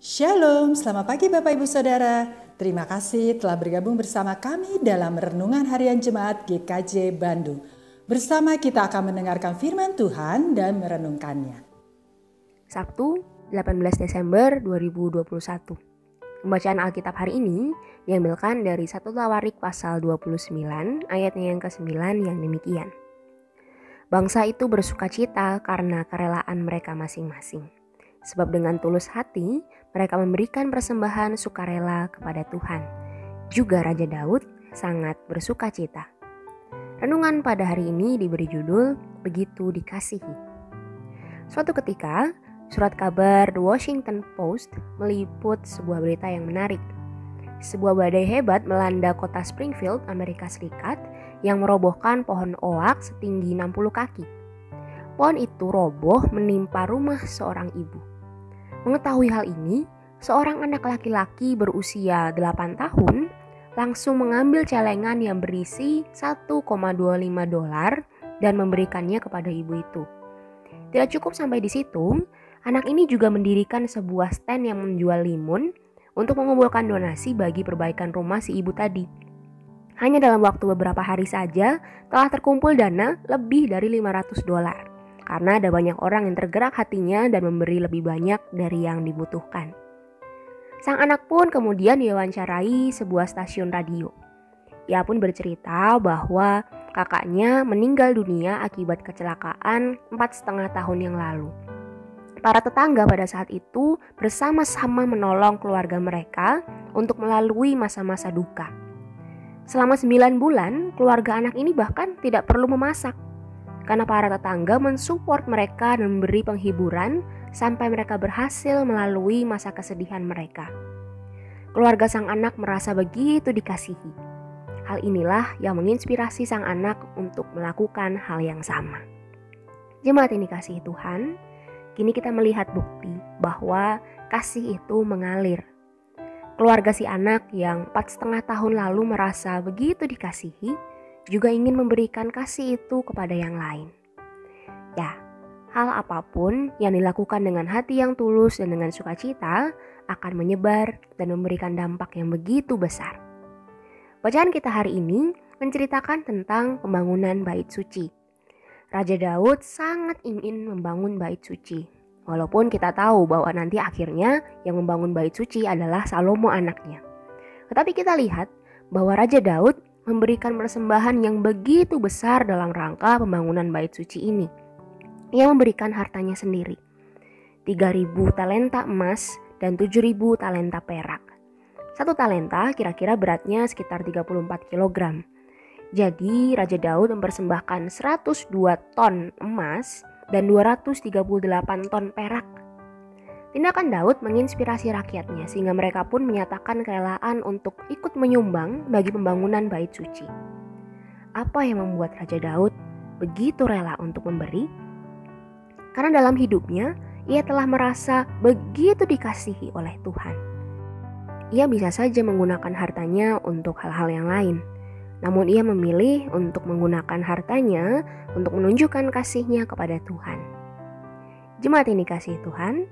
Shalom, selamat pagi Bapak Ibu Saudara. Terima kasih telah bergabung bersama kami dalam Renungan Harian Jemaat GKJ Bandung. Bersama kita akan mendengarkan firman Tuhan dan merenungkannya. Sabtu, 18 Desember 2021. Pembacaan Alkitab hari ini diambilkan dari 1 Tawarik pasal 29 ayatnya yang ke-9 yang demikian. Bangsa itu bersukacita karena kerelaan mereka masing-masing. Sebab dengan tulus hati mereka memberikan persembahan sukarela kepada Tuhan. Juga Raja Daud sangat bersukacita. Renungan pada hari ini diberi judul Begitu Dikasihi. Suatu ketika, surat kabar The Washington Post meliput sebuah berita yang menarik. Sebuah badai hebat melanda kota Springfield, Amerika Serikat yang merobohkan pohon oak setinggi 60 kaki. Pohon itu roboh menimpa rumah seorang ibu. Mengetahui hal ini, seorang anak laki-laki berusia 8 tahun langsung mengambil celengan yang berisi $1,25 dan memberikannya kepada ibu itu. Tidak cukup sampai di situ, anak ini juga mendirikan sebuah stand yang menjual limun untuk mengumpulkan donasi bagi perbaikan rumah si ibu tadi. Hanya dalam waktu beberapa hari saja telah terkumpul dana lebih dari $500. Karena ada banyak orang yang tergerak hatinya dan memberi lebih banyak dari yang dibutuhkan. Sang anak pun kemudian diwawancarai sebuah stasiun radio. Ia pun bercerita bahwa kakaknya meninggal dunia akibat kecelakaan 4,5 tahun yang lalu. Para tetangga pada saat itu bersama-sama menolong keluarga mereka untuk melalui masa-masa duka. Selama 9 bulan, keluarga anak ini bahkan tidak perlu memasak. Karena para tetangga mensupport mereka dan memberi penghiburan sampai mereka berhasil melalui masa kesedihan mereka. Keluarga sang anak merasa begitu dikasihi. Hal inilah yang menginspirasi sang anak untuk melakukan hal yang sama. Jemaat ini kasih Tuhan, kini kita melihat bukti bahwa kasih itu mengalir. Keluarga si anak yang 4,5 tahun lalu merasa begitu dikasihi, juga ingin memberikan kasih itu kepada yang lain. Ya, hal apapun yang dilakukan dengan hati yang tulus dan dengan sukacita akan menyebar dan memberikan dampak yang begitu besar. Bacaan kita hari ini menceritakan tentang pembangunan bait suci. Raja Daud sangat ingin membangun bait suci. Walaupun kita tahu bahwa nanti akhirnya yang membangun bait suci adalah Salomo anaknya. Tetapi kita lihat bahwa Raja Daud memberikan persembahan yang begitu besar dalam rangka pembangunan bait suci ini. Ia memberikan hartanya sendiri, 3.000 talenta emas dan 7.000 talenta perak. 1 talenta kira-kira beratnya sekitar 34 kg. Jadi Raja Daud mempersembahkan 102 ton emas dan 238 ton perak. Tindakan Daud menginspirasi rakyatnya sehingga mereka pun menyatakan kerelaan untuk ikut menyumbang bagi pembangunan bait suci. Apa yang membuat Raja Daud begitu rela untuk memberi? Karena dalam hidupnya ia telah merasa begitu dikasihi oleh Tuhan. Ia bisa saja menggunakan hartanya untuk hal-hal yang lain. Namun ia memilih untuk menggunakan hartanya untuk menunjukkan kasihnya kepada Tuhan. Jemaat ini kasih Tuhan,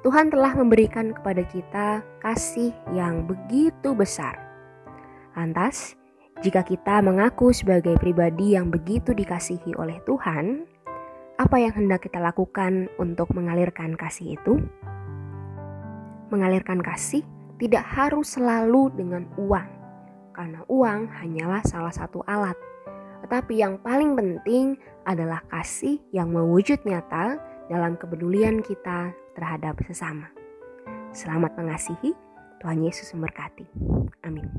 Tuhan telah memberikan kepada kita kasih yang begitu besar. Lantas, jika kita mengaku sebagai pribadi yang begitu dikasihi oleh Tuhan, apa yang hendak kita lakukan untuk mengalirkan kasih itu? Mengalirkan kasih tidak harus selalu dengan uang, karena uang hanyalah salah satu alat. Tetapi yang paling penting adalah kasih yang mewujud nyata dalam kepedulian kita terhadap sesama. Selamat mengasihi, Tuhan Yesus memberkati. Amin.